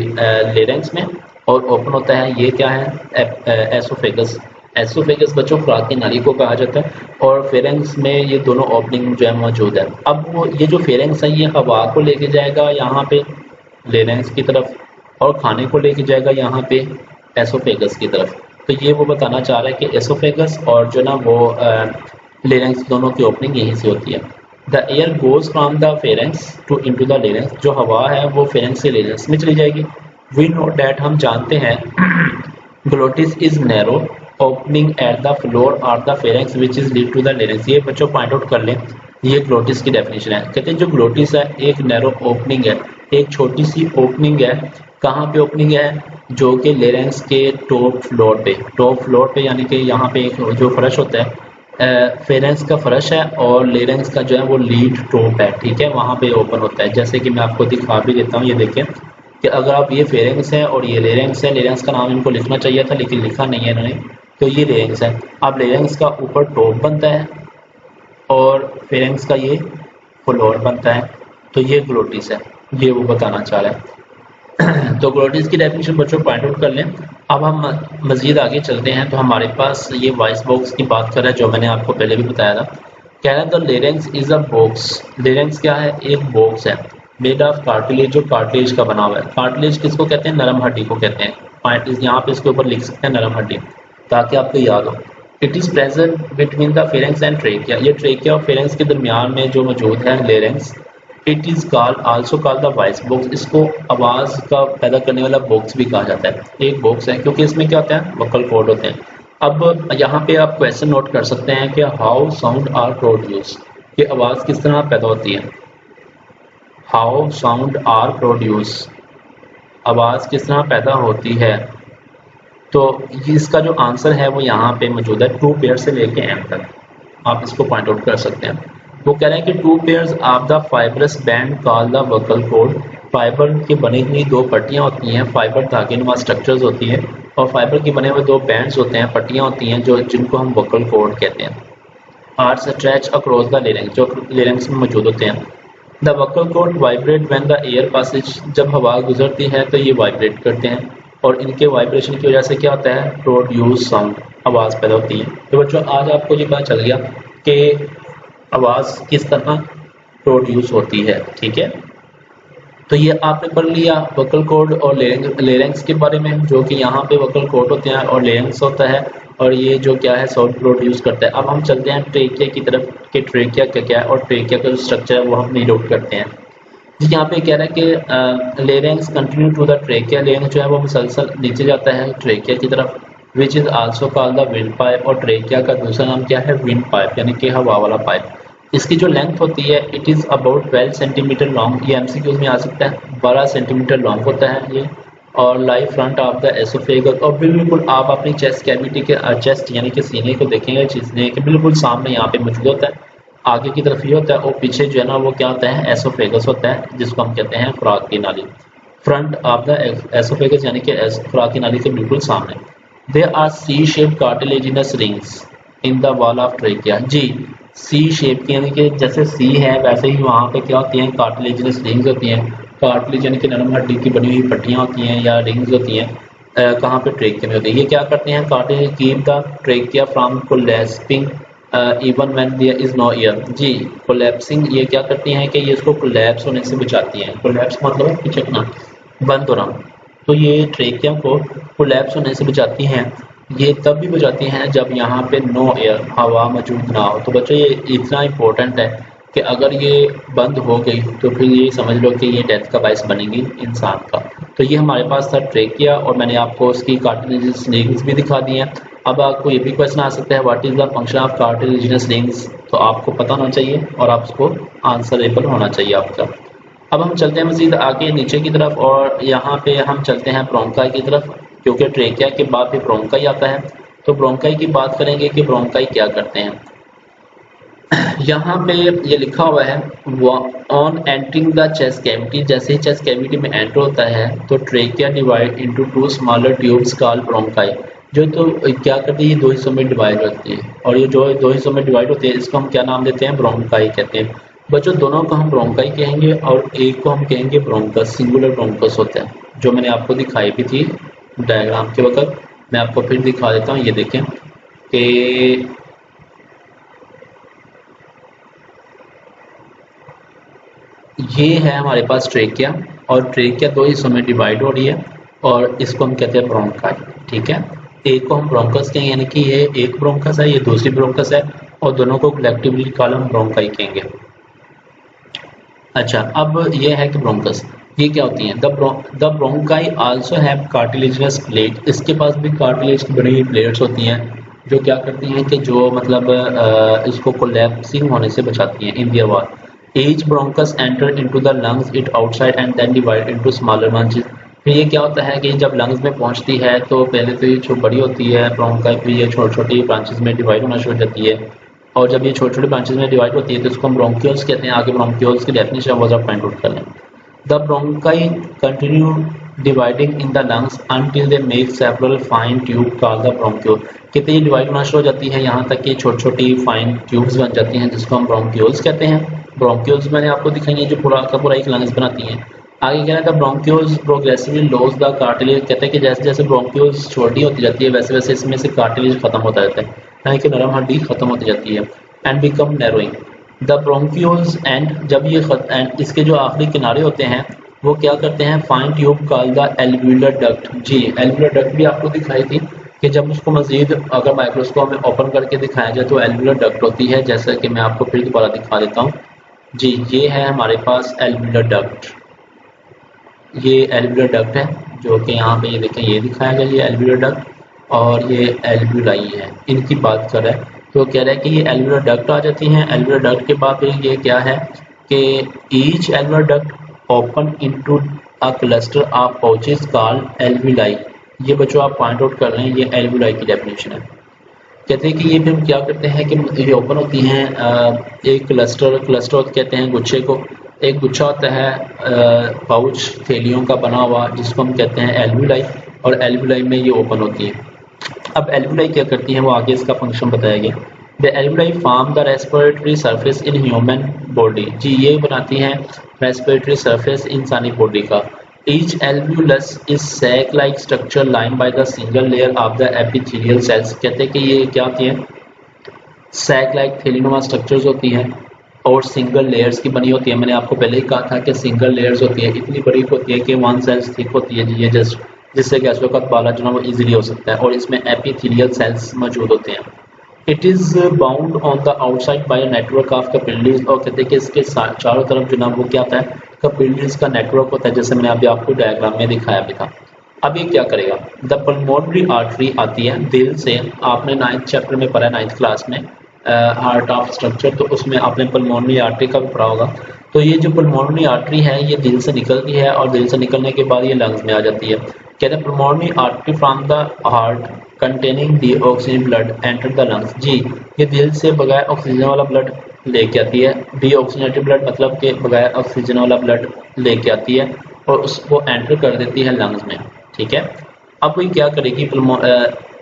लेरेंक्स में, और ओपन होता है ये क्या है, एसोफेगस। एसोफेगस बच्चों खुराक की नाली को कहा जाता है और फेरेंक्स में ये दोनों ओपनिंग जो है मौजूद है। अब वो ये जो फेरेंक्स है ये हवा को लेके जाएगा यहाँ पे लेरेंक्स की तरफ और खाने को लेके जाएगा यहाँ पे एसोफेगस की तरफ। तो ये वो बताना चाह रहा है कि एसोफेगस और जो ना वो लेरेंक्स दोनों की ओपनिंग यहीं से होती है। The air goes from the pharynx to into the larynx, जो हवा है वो फेरेंक्स से लेरेंक्स में चली जाएगी। वी नो डैट, हम जानते हैं, glottis is narrow opening at the floor और the pharynx which is lead to the larynx. ये बच्चों पॉइंट आउट कर लें, ये ग्लोटिस की डेफिनेशन है। कहते हैं जो ग्लोटिस है एक नैरो ओपनिंग है, एक छोटी सी ओपनिंग है। कहाँ पे ओपनिंग है, जो कि लेरेंक्स के टॉप फ्लोर पे यानी कि यहाँ पे एक जो फर्श होता है, फेरेंक्स का फर्श है और लेरेंक्स का जो है वो लीड टॉप है, ठीक है, वहाँ पे ओपन होता है। जैसे कि मैं आपको दिखा भी देता हूँ, ये देखें कि अगर आप, ये फेरेंक्स है और ये लेरेंक्स है, लेरेंक्स का नाम इनको लिखना चाहिए था लेकिन लिखा नहीं है इन्होंने, तो ये लेरेंक्स है। अब लेरेंक्स का ऊपर टॉप बनता है और फेरेंक्स का ये फ्लोर बनता है, तो ये ग्लोटिस है, ये वो बताना चाह रहा है। तो ग्लोटिस की डेफिनेशन बच्चों पॉइंट आउट कर लें। अब हम मजीद आगे चलते हैं तो हमारे पास ये वॉइस बॉक्स की बात कर रहा है, जो मैंने आपको पहले भी बताया था। कह रहा है the larynx is a box. Larynx क्या है, एक बॉक्स है मेड ऑफ कार्टिलेज, जो कार्टिलेज का बना हुआ है। कार्टिलेज किसको कहते हैं, नरम हड्डी को कहते हैं। पॉइंट यहाँ पे इसके ऊपर लिख सकते हैं नरम हड्डी, ताकि आपको याद हो। It is present between the pharynx and trachea, ये ट्रेकिया और फेरेंक्स के दरमियान में जो मौजूद है larynx. It is called also called the voice box, इसको आवाज का पैदा करने वाला बॉक्स भी कहा जाता है। एक बॉक्स है क्योंकि इसमें क्या होता है, वोकल कॉर्ड होते हैं। अब यहाँ पे आप क्वेश्चन नोट कर सकते हैं कि हाउ साउंड आर प्रोड्यूस, ये आवाज किस तरह पैदा होती है। हाउ साउंड आर प्रोड्यूस, आवाज किस तरह पैदा होती है। तो इसका जो आंसर है वो यहाँ पे मौजूद है, 2 पेयर से लेके एम तक आप इसको पॉइंट आउट कर सकते हैं। वो कह रहे हैं कि 2 pairs of the fibrous band called the vocal cord, fibre की बनी हुई 2 पट्टियां होती हैं, फाइबर धागे नुमा स्ट्रक्चर्स होती है और फाइबर की बने हुए 2 बैंड्स होते हैं, पट्टियां होती हैं, जो जिनको हम वोकल कॉर्ड कहते हैं। Are stretch across the larynx, जो लेरेंक्स में मौजूद होते हैं। The vocal cord vibrate when the air passes, जब हवा गुजरती है तो ये वाइब्रेट करते हैं और इनके वाइब्रेशन की वजह से क्या होता है, प्रोड्यूस साउंड, आवाज़ पैदा होती है। तो बच्चों आज आपको ये पता चल गया कि आवाज़ किस तरह प्रोड्यूस होती है, ठीक है। तो ये आपने पढ़ लिया वोकल कॉर्ड और लेरेंक्स के बारे में, जो कि यहाँ पे वोकल कॉर्ड होते हैं और लेरेंक्स होता है और ये जो क्या है साउंड प्रोड्यूस करता है। अब हम चलते हैं ट्रेकिया की तरफ कि ट्रेकिया क्या है और ट्रेकिया का जो स्ट्रक्चर है वो हम नोट करते हैं। जी यहाँ पे कह रहा है कि larynx continue to the trachea, larynx जो है वो मुसलसल नीचे जाता है ट्रेकिया की तरफ, which is also called the wind pipe, और ट्रेकिया का दूसरा नाम क्या है, विंड पाइप, यानी कि हवा वाला पाइप। इसकी जो लेंथ होती है it is about 12 centimetre long, ये एमसीक्यूज में आ सकता है, 12 सेंटीमीटर लॉन्ग होता है ये, और लाई फ्रंट ऑफ द एसोफेगस, और बिल्कुल आप अपनी चेस्ट कैविटी के चेस्ट यानी कि सीने को देखेंगे, सीने के बिल्कुल सामने यहाँ पे मौजूद होता है। आगे की तरफ ये होता है और पीछे जो है ना वो क्या होता है, एसोफेगस होता है, जिसको हम कहते हैं खुराक की नाली। फ्रंट ऑफ द एसोफेगस यानी कि खुराक की नाली के बिल्कुल सामने। They are C shape cartilaginous rings in the wall of trachea. जी सी शेप की यानी कि जैसे सी है वैसे ही वहाँ पे क्या होती हैं, कार्टिलेजिनस रिंग्स होती हैं। कार्टिलेज यानी कि नरम हड्डी की बनी हुई पट्टियाँ होती हैं या रिंग्स होती हैं, कहाँ पे ट्रेकिया में होती है। ये क्या करते हैं, cartilage keep the trachea from collapsing even when there is no air. जी कोलैप्सिंग ये क्या करती हैं कि ये इसको कोलैप्स होने से बचाती हैं। कोलैप्स मतलब है पिचकना, बंद होना। तो ये ट्रेकिया को कोलैप्स होने से बचाती हैं। ये तब भी बचाती हैं जब यहाँ पे नो एयर, हवा मौजूद ना हो। तो बच्चों ये इतना इम्पोर्टेंट है कि अगर ये बंद हो गई तो फिर ये समझ लो कि ये डेथ का बायस बनेगी इंसान का। तो ये हमारे पास था ट्रेकिया और मैंने आपको उसकी कार्टिलेजिनस रिंग्स भी दिखा दी हैं। अब आपको ये भी क्वेश्चन आ सकता है what is the function of cartilaginous rings, तो आपको पता होना चाहिए और आप उसको आंसरेबल होना चाहिए आपका। अब हम चलते हैं मजीद आगे नीचे की तरफ और यहाँ पे हम चलते हैं ब्रोंकाई की तरफ, क्योंकि ट्रेकिया के बाद भी ब्रोंकाई आता है। तो ब्रोंकाई की बात करेंगे कि ब्रोंकाई क्या करते हैं। यहाँ पे ये लिखा हुआ है on entering the chest cavity, जैसे ही चेस्ट कैविटी में एंटर होता है तो trachea divide into two smaller tubes called bronchi, जो तो क्या करती है, ये दो हिस्सों में डिवाइड होती है, और ये जो दो हिस्सों में डिवाइड होती है इसको हम क्या नाम देते हैं, ब्रोंकाई कहते हैं। बच्चों दोनों को हम ब्रोंकाई कहेंगे और एक को हम कहेंगे ब्रोंकस, सिंगुलर ब्रोंकस होता है, जो मैंने आपको दिखाई भी थी डायग्राम के वक्त। मैं आपको फिर दिखा देता हूँ, ये देखें कि ये है हमारे पास ट्रेकिया, और ट्रेकिया दो हिस्सों में डिवाइड हो रही है और इसको हम कहते हैं ब्रोंकाई, ठीक है। एक को हम ब्रोंकस कहेंगे, यानी कि ये एक ब्रोंकस है, ये दूसरी ब्रोंकस है, और दोनों को कलेक्टिवली कॉलम ब्रोंकाई कहेंगे। अच्छा, अब ये है कि ब्रोंकस ये क्या होती हैं, the bronchi also have cartilaginous plate, इसके पास भी कार्टिलेज की बनी हुई प्लेट्स होती हैं जो क्या करती हैं कि जो मतलब इसको कोलैप्सिंग होने से बचाती हैं इन the wall. Each bronchus enter into the lungs it outside and then divide into smaller branches। फिर ये क्या होता है कि जब लंग्स में पहुंचती है तो पहले तो ये बड़ी होती है ब्रोंकाई, फिर ये छोटी छोटी ब्रांचेस में डिवाइड होना शुरू हो जाती है, और जब ये छोटी छोटी ब्रांचेस में डिवाइड होती है तो इसको हम ब्रोंक्यूल्स कहते हैं। आगे ब्रोंक्यूल्स की डेफिनेशन वजह फाइंड आउट कर लें। The bronchi continue dividing in the lungs until they make several fine tube called the bronchiole। कहते हैं ये डिवाइड होना शुरू हो जाती है यहाँ तक कि छोटी छोटी फाइन ट्यूब्स बन जाती हैं जिसको हम ब्रोंक्यूल्स कहते हैं। ब्रोंक्यूल्स मैंने आपको दिखाई है जो पूरा का पूरा एक लंग्स बनाती हैं। आगे कह रहा था bronchioles progressively loss the cartilage, कहते हैं कि जैसे जैसे ब्रोंक्यूल्स छोटी होती जाती है वैसे वैसे इसमें से कार्टिलेज खत्म होता जाता है, यानी कि नरम हड्डी खत्म होती जाती है, and become narrowing the bronchioles and जब ये एंड इसके जो आखिरी किनारे होते हैं वो क्या करते हैं, fine tube called the alveolar duct. जी, एल्वियोलर डक्ट भी आपको दिखाई थी कि जब उसको मजीद अगर माइक्रोस्कोप में ओपन करके दिखाया जाए तो एल्वियोलर डक्ट होती है, जैसा कि मैं आपको फिर दोबारा दिखा देता हूँ। जी, ये है हमारे पास एल्वियोलर डक्ट, ये एल्वियोलर डक्ट है जो कि यहाँ पे ये देखें ये दिखाया गया, ये एल्वियोलर डक्ट और ये एल्वियोलाई है, इनकी बात कर रहा है। तो कह रहा है कि ये एल्वियोलर डक्ट आ जाती हैं। एल्वियोलर डक्ट के बाद फिर ये क्या है कि each alveolar duct open into a cluster of pouches called alveoli. ये बच्चों आप पॉइंट आउट कर रहे हैं, ये एल्वियोलाई की डेफिनेशन है। कहते हैं कि ये फिर क्या करते हैं कि ये ओपन होती हैं एक क्लस्टर कहते हैं गुच्छे को, एक गुच्छा होता है पाउच थैलियों का बना हुआ जिसको हम कहते हैं एल्वियोलाई, और एल्वियोलाई में ये ओपन होती है। अब एल्वियोलाई क्या करती हैं वो आगे इसका फंक्शन बताया गया। The alveoli form the respiratory surface in human body. जी, ये बनाती हैं रेस्पिरेटरी सरफेस इंसानी बॉडी का। Each alveolus is sac-like structure lined by the single layer of the epithelial cells। कहते हैं कि ये क्या होती है, sac-like थैलीनुमा स्ट्रक्चर्स होती हैं और सिंगल लेयर्स की बनी होती है। मैंने आपको पहले ही कहा था कि सिंगल लेयर्स होती है, इतनी बड़ी होती है कि वन सेल्स थिक होती है, ये जस्ट जिससे गैसों का पाला जो ना वो इजीली हो सकता है, और इसमें एपिथेलियल सेल्स मौजूद होते हैं। It is bound on the outside by a network of capillaries, और कहते हैं कि इसके चारों तरफ जो ना वो क्या होता है, कैपिलरीज का नेटवर्क होता है, जैसे मैंने अभी आपको डायग्राम में दिखाया भी था। अब ये क्या करेगा, द पल्मोनरी आर्टरी आती है दिल से। आपने 9th चैप्टर में पढ़ा है 9th क्लास में हार्ट ऑफ स्ट्रक्चर, तो उसमें आपने पल्मोनरी आर्टरी का भी पढ़ा होगा। तो ये जो पल्मोनरी आर्टरी है ये दिल से निकलती है और दिल से निकलने के बाद ये लंग्स में आ जाती है। कहते हैं pulmonary artery from the heart containing deoxygen blood enter the lungs. जी, ये दिल से बगैर ऑक्सीजन वाला ब्लड लेके आती है, डीऑक्सीजनेटेड ब्लड मतलब कि बगैर ऑक्सीजन वाला ब्लड लेके आती है और उसको एंटर कर देती है लंग्स में, ठीक है। अब ये क्या करेगी,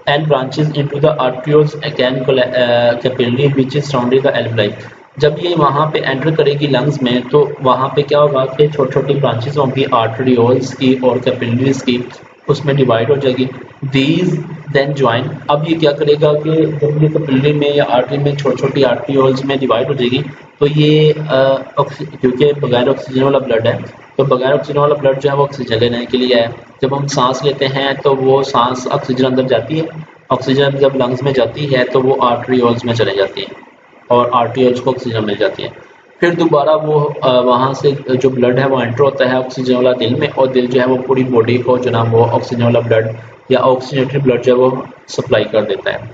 and branches into the arterioles capillary which is surrounding the alveoli. जब ये वहाँ पे एंटर करेगी लंग्स में तो वहाँ पे क्या होगा कि छोटी छोटी ब्रांचेस होंगी आर्टरियोल्स की और कैपिलरीज की, उसमें डिवाइड हो जाएगी। These then join. अब ये क्या करेगा कि जब ये कैपिलरी में या आर्टरी में छोटी छोटी आर्टरियोल्स में डिवाइड हो जाएगी तो ये क्योंकि बगैर ऑक्सीजन वाला ब्लड है, तो बगैर ऑक्सीजन वाला ब्लड जो है वो ऑक्सीजन लेने के लिए है। जब हम सांस लेते हैं तो वो सांस ऑक्सीजन अंदर जाती है, ऑक्सीजन जब लंग्स में जाती है तो वो आर्टरियोल्स में चले जाती है और आर्टरियोल्स को ऑक्सीजन मिल जाती है। फिर दोबारा वो वहाँ से जो ब्लड है वो एंटर होता है ऑक्सीजन वाला दिल में, और दिल जो है वो पूरी बॉडी को जो ना वो ऑक्सीजन वाला ब्लड या ऑक्सीजनेटेड ब्लड जो है वो सप्लाई कर देता है।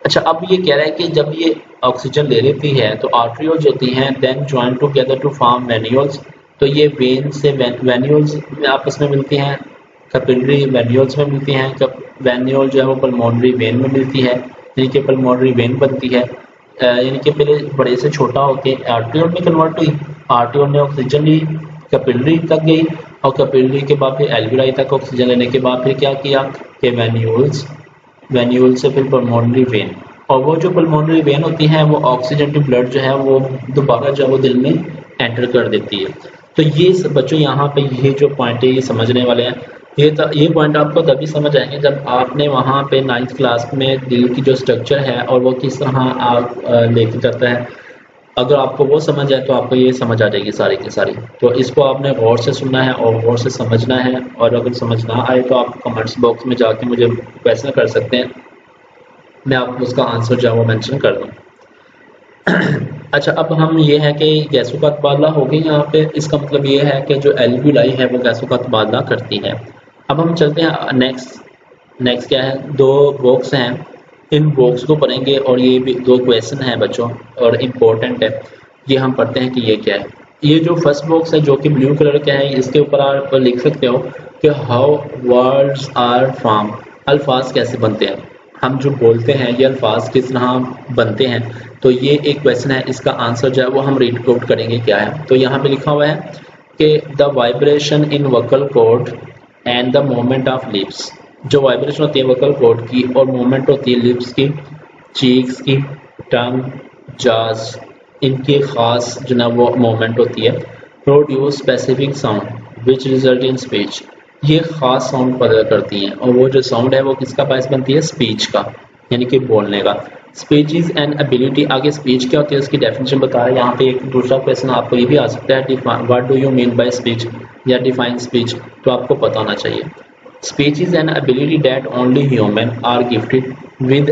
अच्छा, अब ये कह रहा है कि जब ये ऑक्सीजन ले लेती है तो आर्टरियोल्स होती हैं then join together to form venules. तो ये वेन से वेन्यूल्स में आपस में मिलती हैं, कैपिलरी वेन्यूल्स में मिलती हैं, वेन्यूल जो है वो पल्मोनरी वेन में मिलती है, यानी कि पल्मोनरी वेन बनती है। यानी कि पहले बड़े से छोटा होके आर्टियोल में कन्वर्ट हुई, आर्टियोल ने ऑक्सीजन ली, कैपिलरी तक गई और कैपिलरी के बाद फिर एल्वियोलाई तक ऑक्सीजन लेने के बाद फिर क्या किया कि वेन्यूल से फिर पल्मोनरी वेन, और वो जो पल्मोनरी वेन होती है वो ऑक्सीजनेटेड ब्लड जो है वो दोबारा जो वो दिल में एंटर कर देती है। तो ये बच्चों यहाँ पे ये जो पॉइंट है ये समझने वाले हैं। ये पॉइंट आपको तभी समझ आएंगे जब आपने वहाँ पे 9th क्लास में दिल की जो स्ट्रक्चर है और वो किस तरह आप लेके जाता है, अगर आपको वो समझ आए तो आपको ये समझ आ जाएगी सारी की सारी। तो इसको आपने गौर से सुनना है और गौर से समझना है, और अगर समझ ना आए तो आप कमेंट्स बॉक्स में जाके मुझे क्वेश्चन कर सकते हैं, मैं आपको उसका आंसर जो है वो मेंशन कर दूँ। अच्छा, अब हम ये है कि गैसों का तबादला हो गया यहाँ पे, इसका मतलब ये है कि जो एल्वियोलाई है वो गैसों का तबादला करती है। अब हम चलते हैं नेक्स्ट क्या है, 2 बॉक्स हैं, इन बॉक्स को पढ़ेंगे और ये भी 2 क्वेश्चन हैं बच्चों और इम्पोर्टेंट है, ये हम पढ़ते हैं कि ये क्या है। ये जो फर्स्ट बॉक्स है जो कि ब्लू कलर का है, इसके ऊपर आप लिख सकते हो कि हाउ वर्ड्स आर फॉर्म, अल्फाज कैसे बनते हैं, हम जो बोलते हैं ये अल्फाज किस तरह बनते हैं। तो ये एक क्वेश्चन है, इसका आंसर जो है वो हम रीड आउट करेंगे क्या है। तो यहाँ पे लिखा हुआ है कि the vibration in vocal cord and the movement of lips, जो वाइब्रेशन होती है वोकल कॉर्ड की और मूवमेंट होती है लिप्स की, चीक्स की, टंग, जाज, इनकी खास जो ना वो मूवमेंट होती है, produce specific sound which result in speech, ये खास साउंड पैदा करती हैं और वो जो साउंड है वो किसका बायस बनती है, स्पीच का, यानी कि बोलने का। स्पीच इज एन एबिलिटी, आगे स्पीच क्या होती है उसकी डेफिनेशन बता रहा है। यहाँ पे एक दूसरा क्वेश्चन आपको ये भी आ सकता है, what do you mean by speech या डिफाइन स्पीच, तो आपको पता होना चाहिए। Speech is an ability that only human are gifted with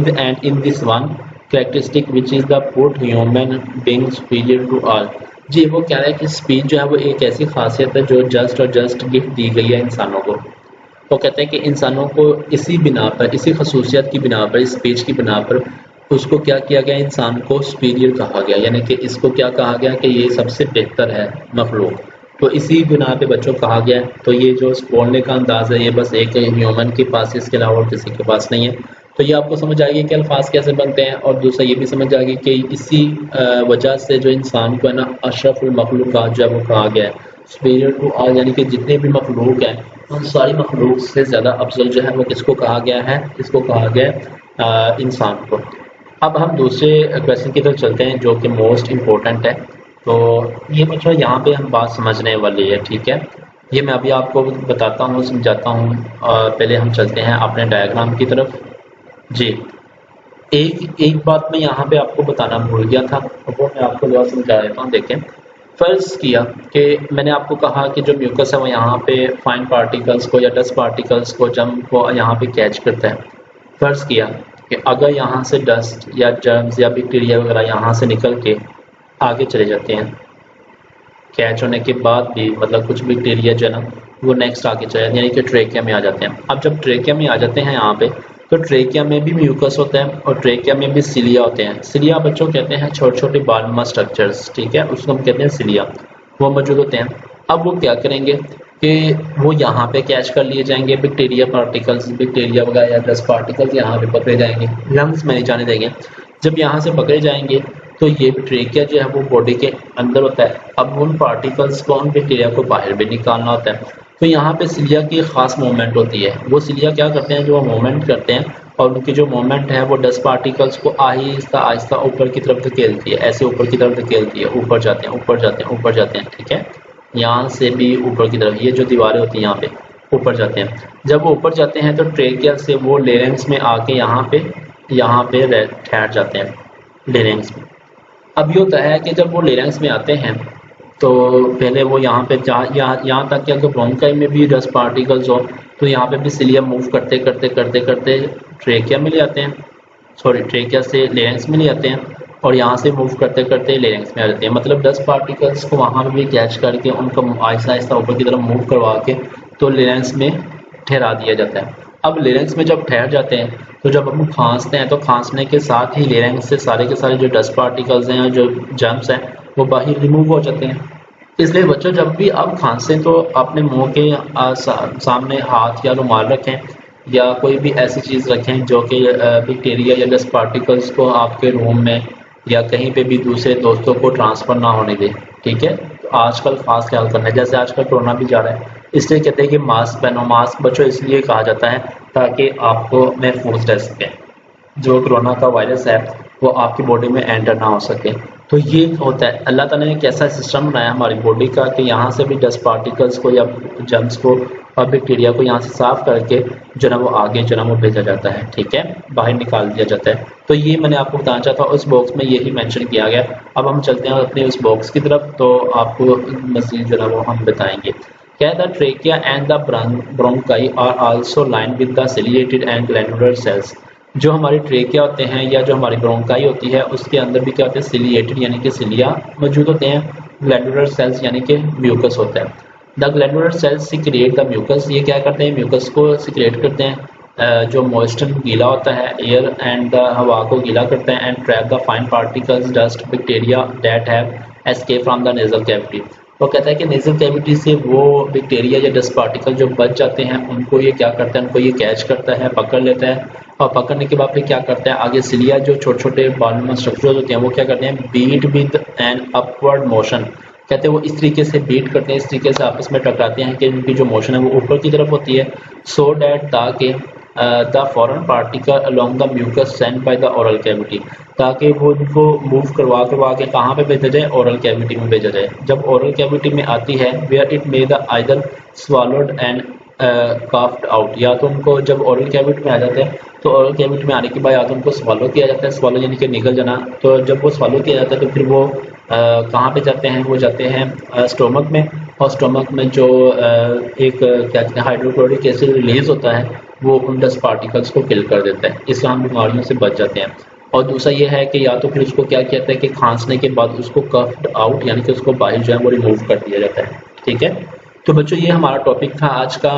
and in this one characteristic which is the put human being superior to all. जी, वो कह रहा है कि स्पीच जो है वो एक ऐसी खासियत है जो जस्ट गिफ्ट दी गई है इंसानों को। वो कहते हैं कि इंसानों को इसी बिना पर, इसी खसूसियत की बिना पर, इस स्पीच की बिना पर उसको क्या किया गया, इंसान को सुपीरियर कहा गया, यानी कि इसको क्या कहा गया कि ये सबसे बेहतर है मखलूक, तो इसी बिना पे बच्चों कहा गया। तो ये जो बोलने का अंदाज़ है ये बस एक ह्यूमन के पास, इसके अलावा किसी के पास नहीं है। तो ये आपको समझ आएगी कि अल्फाज कैसे बनते हैं, और दूसरा ये भी समझ आएगी कि इसी वजह से जो इंसान को है ना अशरफुल मखलूक़ात जो है वो कहा गया है, सुपीरियर टू ऑल, यानी कि जितने भी मखलूक हैं उन सारी मखलूक से ज़्यादा अफजल जो है वो किसको कहा गया है, इसको कहा गया है इंसान को। अब हम दूसरे क्वेश्चन की तरफ चलते हैं जो कि मोस्ट इम्पोर्टेंट है। तो ये मतलब यहाँ पे हम बात समझने वाली है, ठीक है, ये मैं अभी आपको बताता हूँ, समझाता हूँ। पहले हम चलते हैं अपने डायग्राम की तरफ। जी, एक बात मैं यहाँ पे आपको बताना भूल गया था, वो मैं आपको दोबारा समझा देता हूँ। देखें, फ़र्ज़ किया कि मैंने आपको कहा कि जो म्यूकस है वो यहाँ पे फाइन पार्टिकल्स को या डस्ट पार्टिकल्स को जब वो यहाँ पे कैच करता है। फ़र्ज़ किया कि अगर यहाँ से डस्ट या जर्म्स या बैक्टीरिया वगैरह यहाँ से निकल के आगे चले जाते हैं, कैच होने के बाद भी मतलब कुछ बैक्टीरिया जो है ना वो नेक्स्ट आगे चले जाते हैं, यानी कि ट्रेकिया में आ जाते हैं। अब जब ट्रेकिया में आ जाते हैं यहाँ पे, तो ट्रेकिया में भी म्यूकस होता है और ट्रेकिया में भी सिलिया होते हैं। सिलिया बच्चों कहते हैं छोटे छोटे बालनुमा स्ट्रक्चर्स, ठीक है, उसको हम कहते हैं सिलिया, वो मौजूद होते हैं। अब वो क्या करेंगे कि वो यहाँ पे कैच कर लिए जाएंगे बैक्टीरिया पार्टिकल्स, बैक्टीरिया वगैरह या डस्ट पार्टिकल्स यहाँ पे पकड़े जाएंगे, लंग्स में नहीं जाने देंगे। जब यहाँ से पकड़े जाएंगे तो ये ट्रेकिया जो है वो बॉडी के अंदर होता है। अब उन पार्टिकल्स को, उन बैक्टीरिया को बाहर भी निकालना होता है। तो यहाँ पे सिलिया की खास मूवमेंट होती है। वो सिलिया क्या करते हैं, जो वो मूवमेंट करते हैं और उनकी जो मूवमेंट है वो डस्ट पार्टिकल्स को आहिस्ता आहिस्ता ऊपर की तरफ धकेलती है, ऐसे ऊपर की तरफ धकेलती है, ऊपर जाते हैं, ऊपर जाते हैं, ऊपर जाते हैं, ठीक है, यहाँ से भी ऊपर की तरफ, ये जो दीवारें होती हैं यहाँ पे ऊपर जाते हैं। जब वो ऊपर जाते हैं तो ट्रेकिया से वो लेरेंक्स में आके यहाँ पे ठहर जाते हैं, लेरेंक्स में। अब ये होता है कि जब वो लेरेंक्स में आते हैं तो पहले वो यहाँ पे यहाँ तक कि अगर ब्रोंकाई में भी डस्ट पार्टिकल्स हो तो यहाँ पे भी सिलिया मूव करते करते करते करते ट्रेकिया में ले आते हैं, सॉरी ट्रेकिया से लेरेंक्स में ले आते हैं, और यहाँ से मूव करते करते लेरेंक्स में आ जाते हैं। मतलब डस्ट पार्टिकल्स को वहाँ पे भी कैच करके उनको आहिस्ता आहिस्ता ऊपर की तरफ मूव करवा के तो लेरेंक्स में ठहरा दिया जाता है। अब लेरेंक्स में जब ठहर जाते हैं तो जब हम खांसते हैं तो खांसने के साथ ही लेरेंक्स से सारे के सारे जो डस्ट पार्टिकल्स हैं और जो जर्म्स हैं वो बाहर रिमूव हो जाते हैं। इसलिए बच्चों जब भी आप खांसें तो अपने मुंह के सामने हाथ या रुमाल रखें या कोई भी ऐसी चीज़ रखें जो कि बैक्टीरिया या डस्ट पार्टिकल्स को आपके रूम में या कहीं पे भी दूसरे दोस्तों को ट्रांसफ़र ना होने दें। ठीक है, तो आजकल खास ख्याल करना है, जैसे आजकल कोरोना भी जा रहा है, इसलिए कहते हैं कि मास्क पहनो। मास्क बच्चों इसलिए कहा जाता है ताकि आपको महफूज रह सके, जो कोरोना का वायरस है वो आपकी बॉडी में एंटर ना हो सके। तो ये होता है, अल्लाह ताला ने एक ऐसा सिस्टम बनाया हमारी बॉडी का कि यहाँ से भी डस्ट पार्टिकल्स को या जर्म्स को और बैक्टीरिया को यहाँ से साफ करके जो ना वो आगे जो ना वो भेजा जाता है। ठीक है, बाहर निकाल दिया जाता है। तो ये मैंने आपको बताना चाहता हूँ, उस बॉक्स में यही मेंशन किया गया। अब हम चलते हैं अपने उस बॉक्स की तरफ, तो आपको मज़ीद जो ना वो हम बताएंगे। क्या the trachea and the bronchi are also line with the ciliated and glandular cells. जो हमारी ट्रेकिया होते हैं या जो हमारी ब्रोंकाई होती है उसके अंदर भी क्या होते हैं, सिलिएटेड यानी कि सिलिया मौजूद होते हैं, ग्लैंडुलर सेल्स यानी कि म्यूकस होता है। The glandular cells secrete the mucus, ये क्या करते हैं, म्यूकस को सिक्रिएट करते हैं, जो मॉइस्चर गीला होता है, एयर एंड द हवा को गीला करते हैं, and trap the fine particles dust bacteria that have escape from the nasal cavity. वो कहता है कि नेजल कैविटी से वो बैक्टीरिया या डस्ट पार्टिकल जो बच जाते हैं उनको ये क्या करता है, उनको ये कैच करता है, पकड़ लेता है, और पकड़ने के बाद फिर क्या करता है, आगे सिलिया जो छोटे छोटे बालूमन स्ट्रक्चर्स होते हैं वो क्या करते हैं, beat with an upward motion. कहते हैं वो इस तरीके से बीट करते हैं, इस तरीके से आपस में टकराते हैं कि उनकी जो मोशन है वो ऊपर की तरफ होती है, सो डैट ताकि the foreign particle along the mucus send by the oral cavity, ताकि वो उनको मूव करवा के कहाँ पे भेजा जाए, ओरल कैविटी में भेजा जाए। जब ओरल कैविटी में आती है, where it may the either swallowed and coughed out, या तो उनको जब ओरल कैविटी में आ जाते हैं तो ओरल कैविटी में आने के बाद या तो उनको swallow किया जाता है, swallow यानी कि निकल जाना। तो जब वो swallow किया जाता है तो फिर वो कहाँ पे जाते हैं, वो जाते हैं स्टोमक में, और स्टोमक में जो एक क्या कहते हैं हाइड्रोक्लोरिक एसिड रिलीज होता है वो उन डस्ट पार्टिकल्स को किल कर देता है, इससे हम बीमारियों से बच जाते हैं। और दूसरा ये है कि या तो फिर उसको क्या कहते हैं कि खांसने के बाद उसको कफ्ड आउट यानी कि उसको बाहर जो है वो रिमूव कर दिया जाता है। ठीक है, तो बच्चों ये हमारा टॉपिक था आज का।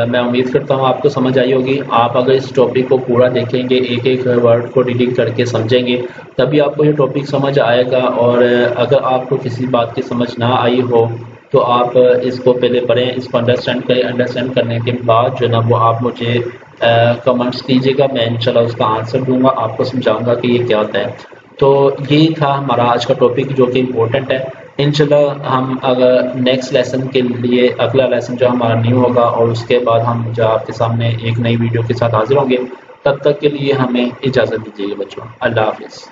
मैं उम्मीद करता हूँ आपको समझ आई होगी। आप अगर इस टॉपिक को पूरा देखेंगे, एक एक वर्ड को रीडिंग करके समझेंगे, तभी आपको ये टॉपिक समझ आएगा। और अगर आपको किसी बात की समझ ना आई हो तो आप इसको पहले पढ़ें, इसको अंडरस्टैंड करें, अंडरस्टैंड करने के बाद जो ना वो आप मुझे कमेंट्स कीजिएगा, मैं इंशाल्लाह उसका आंसर दूंगा, आपको समझाऊंगा कि ये क्या होता है। तो यही था हमारा आज का टॉपिक जो कि इम्पोर्टेंट है। इंशाल्लाह हम अगर नेक्स्ट लेसन के लिए अगला लेसन जो हमारा न्यू होगा और उसके बाद हम जो आपके सामने एक नई वीडियो के साथ हाजिर होंगे, तब तक के लिए हमें इजाज़त दीजिएगा बच्चों। अल्लाह हाफिज़।